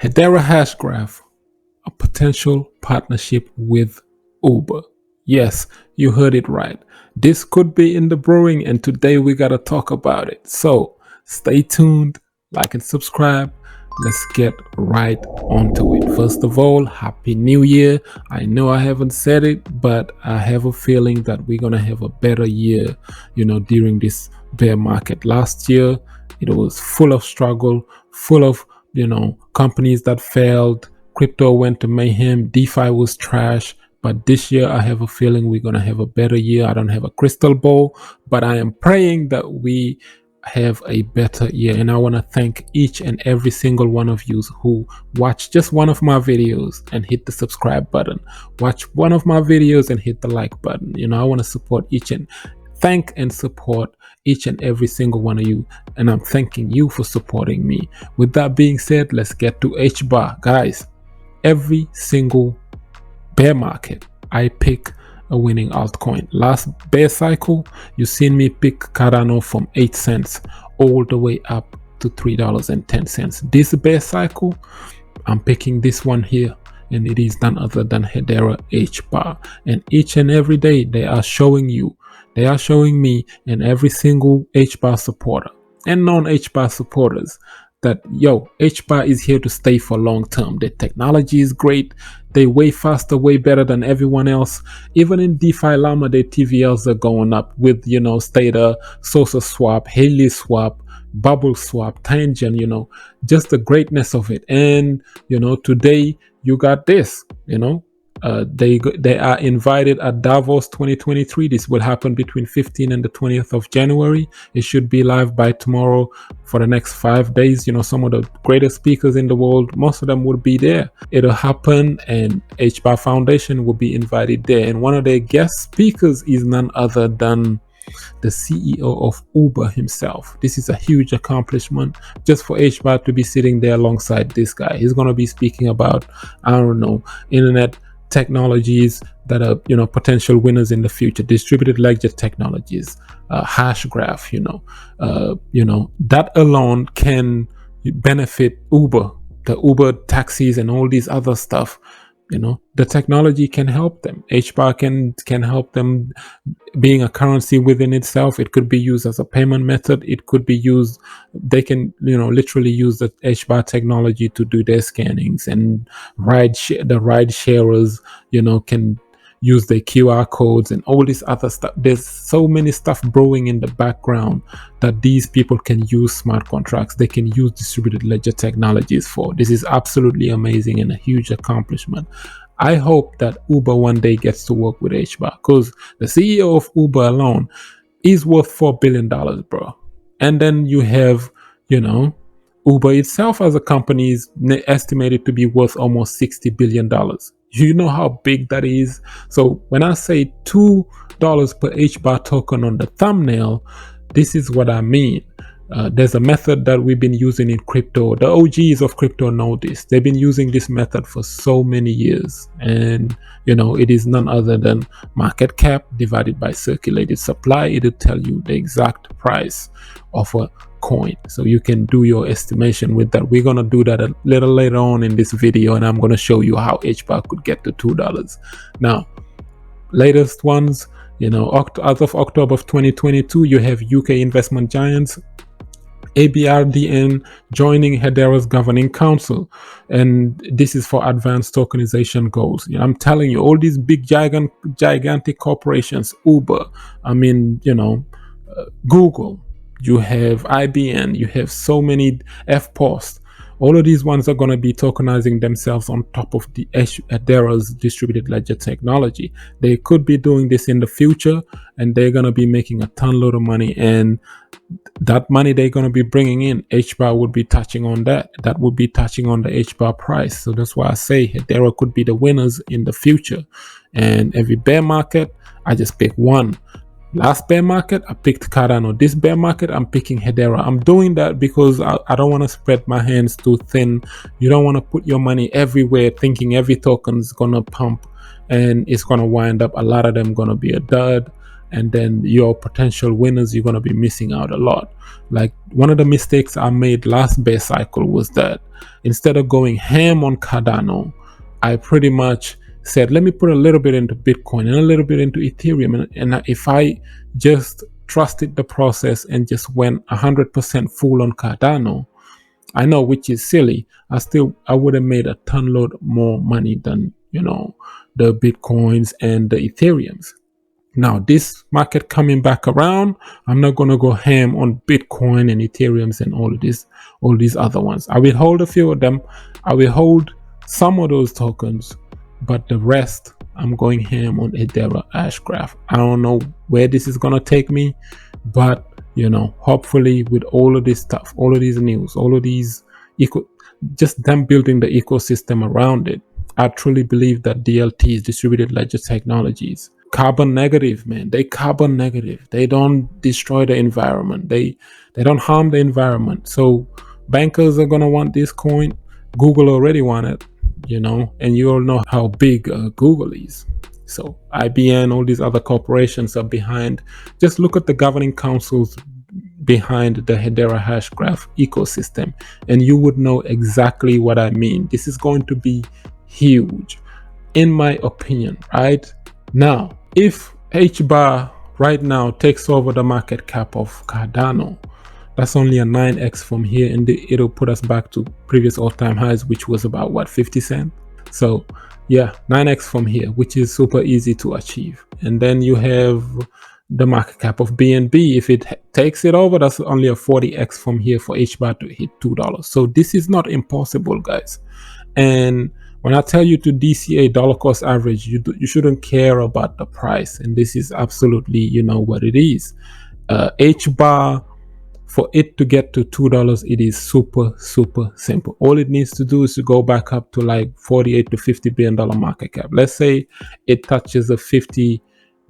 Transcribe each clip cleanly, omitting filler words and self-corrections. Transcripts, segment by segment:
Hedera Hashgraph, a potential partnership with Uber. Yes, you heard it right. This could be in the brewing, and today we gotta talk about it. So stay tuned, like and subscribe. Let's get right onto it. First of all, Happy New Year. I know I haven't said it, but I have a feeling that we're gonna have a better year, during this bear market. Last year, it was full of struggle, full of, companies that failed. Crypto went to mayhem. DeFi was trash. But this year, I have a feeling we're going to have a better year. I don't have a crystal ball, but I am praying that we have a better year. And I want to thank each and every single one of you who watch just one of my videos and hit the subscribe button. Watch one of my videos and hit the like button. I want to support thank and support each and every single one of you, and I'm thanking you for supporting me. With that being said, let's get to Hbar. Guys, every single bear market I pick a winning altcoin. Last bear cycle, you seen me pick Cardano from 8 cents all the way up to $3.10. This bear cycle, I'm picking this one here, and it is none other than Hedera Hbar. And each and every day they are showing me and every single Hbar supporter and non-Hbar supporters that Hbar is here to stay for long term. The technology is great. They way faster, way better than everyone else. Even in DeFi Llama, their TVLs are going up with Stater, Sosa Swap, Haley Swap, Bubble Swap, Tangent, just the greatness of it. And today you got this, they are invited at Davos 2023. This will happen between 15th and the 20th of January. It should be live by tomorrow for the next 5 days. Some of the greatest speakers in the world, most of them will be there. It'll happen, and Hbar Foundation will be invited there. And one of their guest speakers is none other than the CEO of Uber himself. This is a huge accomplishment just for Hbar to be sitting there alongside this guy. He's going to be speaking about, internet technologies that are potential winners in the future, distributed ledger technologies, Hashgraph, that alone can benefit Uber, the Uber taxis and all these other stuff. The technology can help them. Hbar can help them being a currency within itself. It could be used as a payment method. It could be used, they can literally use the Hbar technology to do their scannings, and the ride sharers can use their QR codes and all this other stuff. There's so many stuff brewing in the background that these people can use smart contracts. They can use distributed ledger technologies for. This is absolutely amazing and a huge accomplishment. I hope that Uber one day gets to work with Hbar, because the CEO of Uber alone is worth $4 billion, bro. And then you have, Uber itself as a company is estimated to be worth almost $60 billion. You know how big that is? So when I say $2 per Hbar token on the thumbnail, this is what I mean. There's a method that we've been using in crypto. The OGs of crypto know this. They've been using this method for so many years. And, it is none other than market cap divided by circulated supply. It'll tell you the exact price of a coin. So you can do your estimation with that. We're going to do that a little later on in this video, and I'm going to show you how Hbar could get to $2. Now, latest ones, as of October of 2022, you have UK investment giants Abrdn joining Hedera's governing council, and this is for advanced tokenization goals. I'm telling you, all these big gigantic corporations, Uber, Google, you have IBM, you have so many FPost. All of these ones are going to be tokenizing themselves on top of the Hedera's distributed ledger technology. They could be doing this in the future, and they're going to be making a ton load of money. And that money they're going to be bringing in, Hbar would be touching on that. That would be touching on the Hbar price. So that's why I say Hedera could be the winners in the future. And every bear market, I just pick one. Last bear market, I picked Cardano. This bear market, I'm picking Hedera. I'm doing that because I don't want to spread my hands too thin. You don't want to put your money everywhere thinking every token is going to pump and it's going to wind up, a lot of them going to be a dud. and then your potential winners, you're going to be missing out a lot. Like one of the mistakes I made last bear cycle was that instead of going ham on Cardano, I pretty much said, let me put a little bit into Bitcoin and a little bit into Ethereum. And if I just trusted the process and just went 100% full on Cardano, I know, which is silly, I would have made a ton load more money than, the Bitcoins and the Ethereums. Now, this market coming back around, I'm not going to go ham on Bitcoin and Ethereums and all these other ones. I will hold a few of them. I will hold some of those tokens, but the rest, I'm going ham on Hedera Hashgraph. I don't know where this is going to take me, but hopefully with all of this stuff, all of these news, all of these just them building the ecosystem around it, I truly believe that DLTs, distributed ledger technologies, carbon negative, man. They carbon negative. They don't destroy the environment. They don't harm the environment. So bankers are gonna want this coin. Google already want it, and you all know how big Google is. So IBM, all these other corporations are behind. Just look at the governing councils behind the Hedera Hashgraph ecosystem, and you would know exactly what I mean. This is going to be huge, in my opinion, right? Now, if Hbar right now takes over the market cap of Cardano, that's only a 9x from here, and it'll put us back to previous all-time highs, which was about 50 cents. So yeah, 9x from here, which is super easy to achieve. And then you have the market cap of BNB. If it takes it over, that's only a 40x from here for Hbar to hit $2. So this is not impossible, guys. And when I tell you to DCA dollar cost average, you shouldn't care about the price. And this is absolutely, what it is. Hbar, for it to get to $2, it is super, super simple. All it needs to do is to go back up to like 48 to $50 billion market cap. Let's say it touches a $50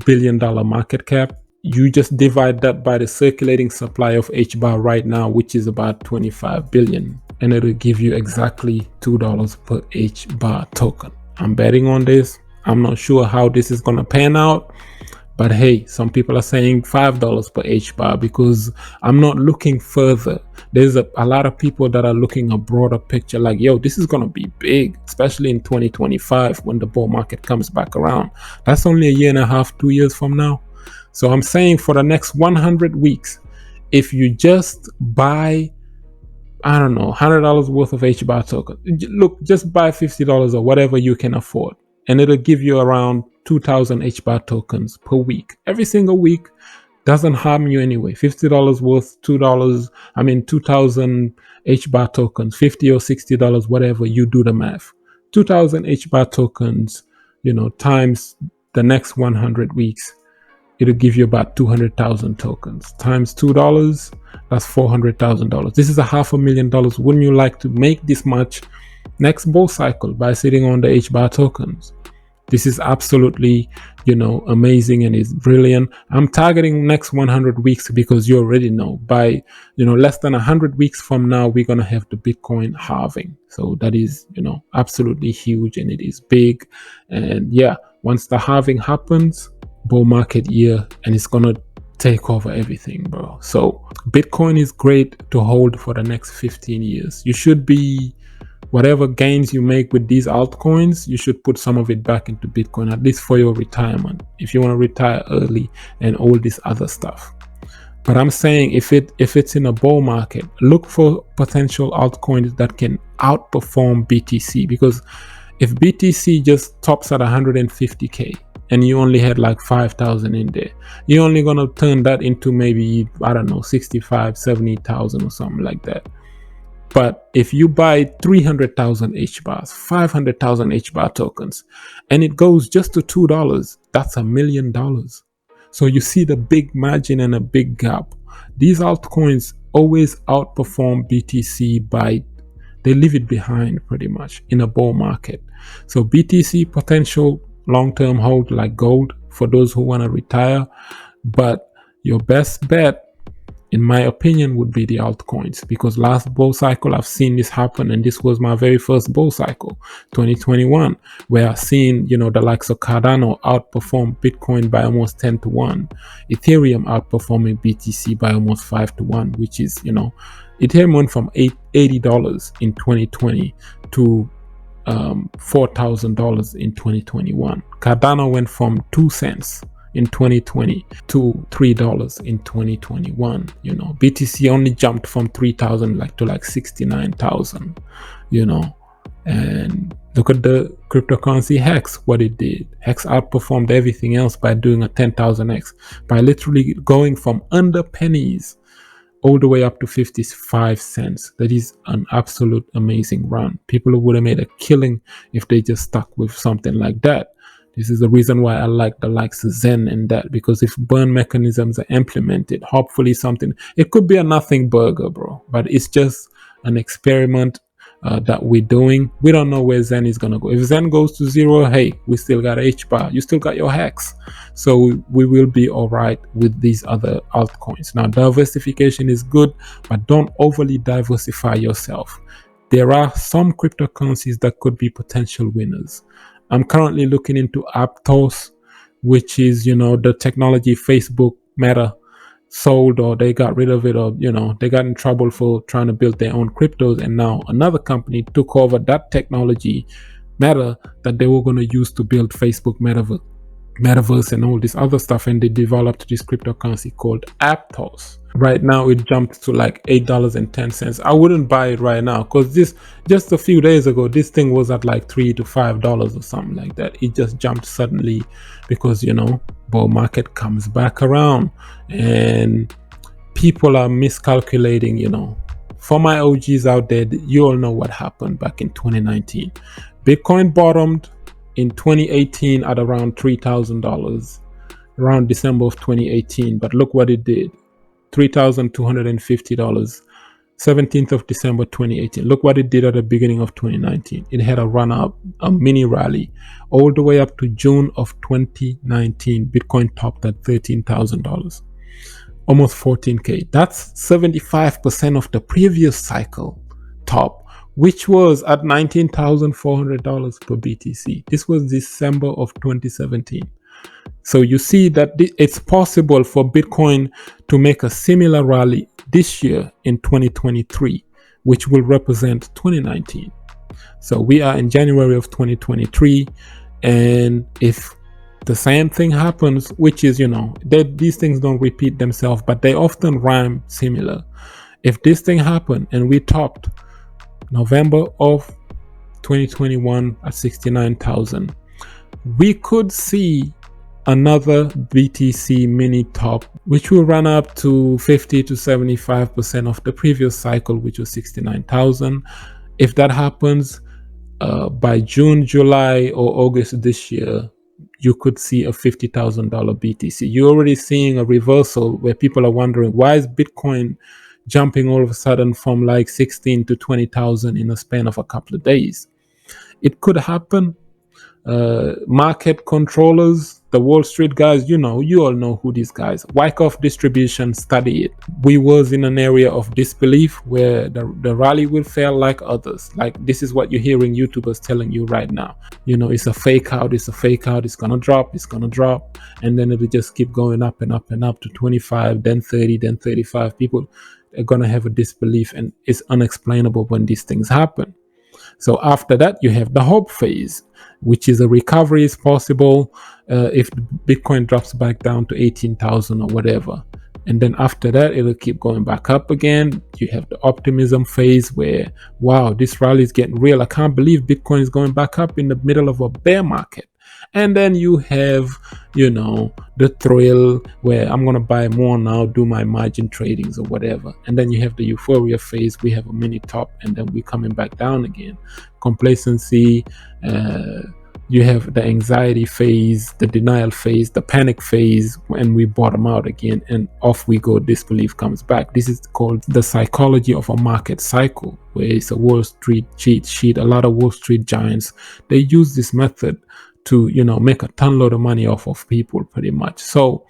billion market cap. You just divide that by the circulating supply of Hbar right now, which is about 25 billion. And it'll give you exactly $2 per Hbar token. I'm betting on this. I'm not sure how this is going to pan out. But hey, some people are saying $5 per Hbar because I'm not looking further. There's a lot of people that are looking a broader picture like, yo, this is going to be big, especially in 2025 when the bull market comes back around. That's only a year and a half, 2 years from now. So I'm saying for the next 100 weeks, if you just buy, I don't know, $100 worth of Hbar token, look, just buy $50 or whatever you can afford, and it'll give you around 2,000 Hbar tokens per week. Every single week doesn't harm you anyway. $50 worth, 2,000 Hbar tokens, $50 or $60, whatever, you do the math. 2,000 Hbar tokens, times the next 100 weeks, it'll give you about 200,000 tokens. Times $2, that's $400,000. This is $500,000. Wouldn't you like to make this much next bull cycle by sitting on the Hbar tokens? This is absolutely, amazing, and it's brilliant. I'm targeting next 100 weeks because you already know by, less than 100 weeks from now, we're going to have the Bitcoin halving. So that is, absolutely huge, and it is big. And yeah, once the halving happens, bull market year, and it's going to take over everything, bro. So Bitcoin is great to hold for the next 15 years. You should be, whatever gains you make with these altcoins, you should put some of it back into Bitcoin, at least for your retirement, if you want to retire early and all this other stuff. But I'm saying if it's in a bull market, look for potential altcoins that can outperform BTC, because if BTC just tops at 150K and you only had like 5,000 in there, you're only going to turn that into maybe, I don't know, 65, 70,000 or something like that. But if you buy 300,000 Hbars, 500,000 Hbar tokens, and it goes just to $2, that's $1 million. So you see the big margin and a big gap. These altcoins always outperform BTC they leave it behind pretty much in a bull market. So BTC potential long-term hold like gold for those who want to retire. But your best bet in my opinion, would be the altcoins, because last bull cycle I've seen this happen, and this was my very first bull cycle, 2021, where I've seen, the likes of Cardano outperform Bitcoin by almost 10-1, Ethereum outperforming BTC by almost 5-1, which is, Ethereum went from $80 in 2020 to $4,000 in 2021. Cardano went from 2 cents in 2020 to $3 in 2021. BTC only jumped from 3,000 to 69,000. And look at the cryptocurrency Hex, what it did. Hex outperformed everything else by doing a 10,000x, by literally going from under pennies all the way up to 55 cents. That is an absolute amazing run. People would have made a killing if they just stuck with something like that. This is the reason why I like the likes of Zen and that, because if burn mechanisms are implemented, hopefully something, it could be a nothing burger, bro, but it's just an experiment that we're doing. We don't know where Zen is going to go. If Zen goes to zero, hey, we still got Hbar, you still got your Hex, so we will be all right with these other altcoins. Now, diversification is good, but don't overly diversify yourself. There are some cryptocurrencies that could be potential winners. I'm currently looking into Aptos, which is, the technology Facebook, Meta sold, or they got rid of it, or they got in trouble for trying to build their own cryptos, and now another company took over that technology, Meta, that they were going to use to build Facebook metaverse and all this other stuff, and they developed this cryptocurrency called Aptos. Right now it jumped to $8.10. I wouldn't buy it right now, because this, just a few days ago, this thing was at $3 to $5 or something like that. It just jumped suddenly because bull market comes back around and people are miscalculating. For my OGs out there, you all know what happened back in 2019. Bitcoin bottomed in 2018 at around $3,000 around December of 2018, but look what it did. $3,250, 17th of December 2018. Look what it did at the beginning of 2019. It had a run up, a mini rally, all the way up to June of 2019. Bitcoin topped at $13,000, almost 14K. That's 75% of the previous cycle top, which was at $19,400 per BTC. This was December of 2017. So you see that it's possible for Bitcoin to make a similar rally this year in 2023, which will represent 2019. So we are in January of 2023, and if the same thing happens, which is, these things don't repeat themselves, but they often rhyme similar. If this thing happened and we topped November of 2021 at 69,000, we could see another BTC mini top, which will run up to 50 to 75% of the previous cycle, which was 69,000. If that happens by June, July, or August this year, you could see a $50,000 BTC. You're already seeing a reversal where people are wondering, why is Bitcoin jumping all of a sudden from 16 to 20,000 in a span of a couple of days? It could happen. Market controllers, the Wall Street guys, you all know who these guys. Wyckoff Distribution, study it. We was in an area of disbelief where the rally will fail like others. This is what you're hearing YouTubers telling you right now. It's a fake out, it's gonna drop, and then it'll just keep going up and up and up to 25, then 30, then 35. People are gonna have a disbelief, and it's unexplainable when these things happen. So after that, you have the hope phase, which is a recovery is possible if Bitcoin drops back down to 18,000 or whatever. And then after that, it'll keep going back up again. You have the optimism phase where, wow, this rally is getting real. I can't believe Bitcoin is going back up in the middle of a bear market. And then you have, the thrill where I'm going to buy more now, do my margin tradings or whatever. And then you have the euphoria phase. We have a mini top, and then we're coming back down again. Complacency, you have the anxiety phase, the denial phase, the panic phase, and we bottom out again, and off we go. Disbelief comes back. This is called the psychology of a market cycle, where it's a Wall Street cheat sheet. A lot of Wall Street giants, they use this method to make a ton load of money off of people, pretty much. So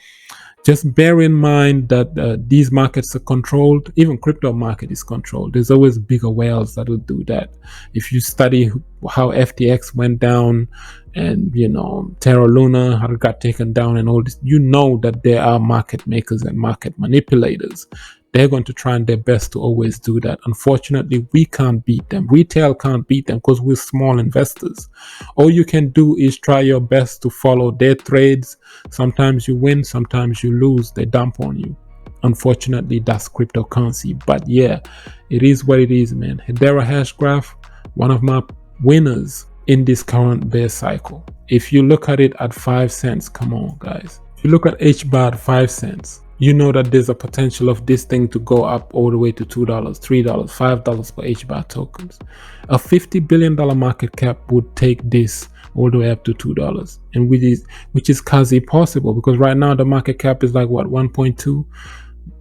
Just bear in mind that these markets are controlled. Even crypto market is controlled. There's always bigger whales that will do that. If you study how FTX went down, and Terra Luna how it got taken down and all this, that there are market makers and market manipulators. They're going to try their best to always do that. Unfortunately, we can't beat them. Retail can't beat them because we're small investors. All you can do is try your best to follow their trades. Sometimes you win, sometimes you lose. They dump on you. Unfortunately, that's cryptocurrency. But yeah, it is what it is, man. Hedera Hashgraph, one of my winners in this current bear cycle. If you look at it at 5 cents, come on, guys. If you look at Hbar at 5 cents, you know that there's a potential of this thing to go up all the way to $2, $3, $5 per Hbar tokens. A $50 billion market cap would take this all the way up to $2, and which is quasi possible, because right now the market cap is like what, 1.2.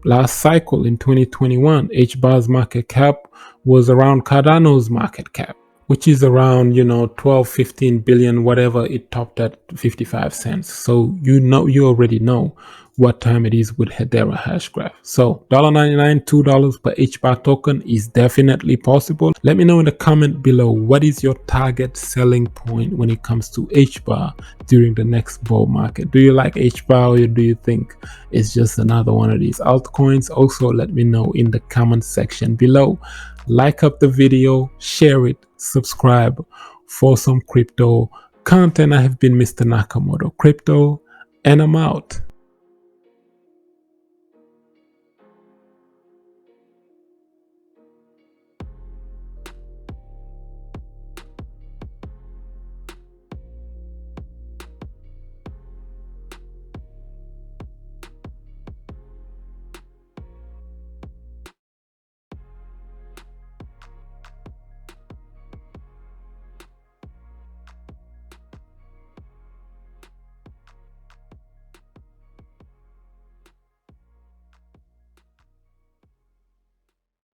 Last cycle in 2021, Hbar's market cap was around Cardano's market cap, which is around 12, 15 billion, whatever. It topped at 55 cents. So you already know what time it is with Hedera Hashgraph. So $1.99, $2 per Hbar token is definitely possible. Let me know in the comment below, what is your target selling point when it comes to Hbar during the next bull market? Do you like Hbar, or do you think it's just another one of these altcoins? Also, let me know in the comment section below. Like up the video, share it, subscribe for some crypto content. I have been Mr. Nakamoto Crypto, and I'm out.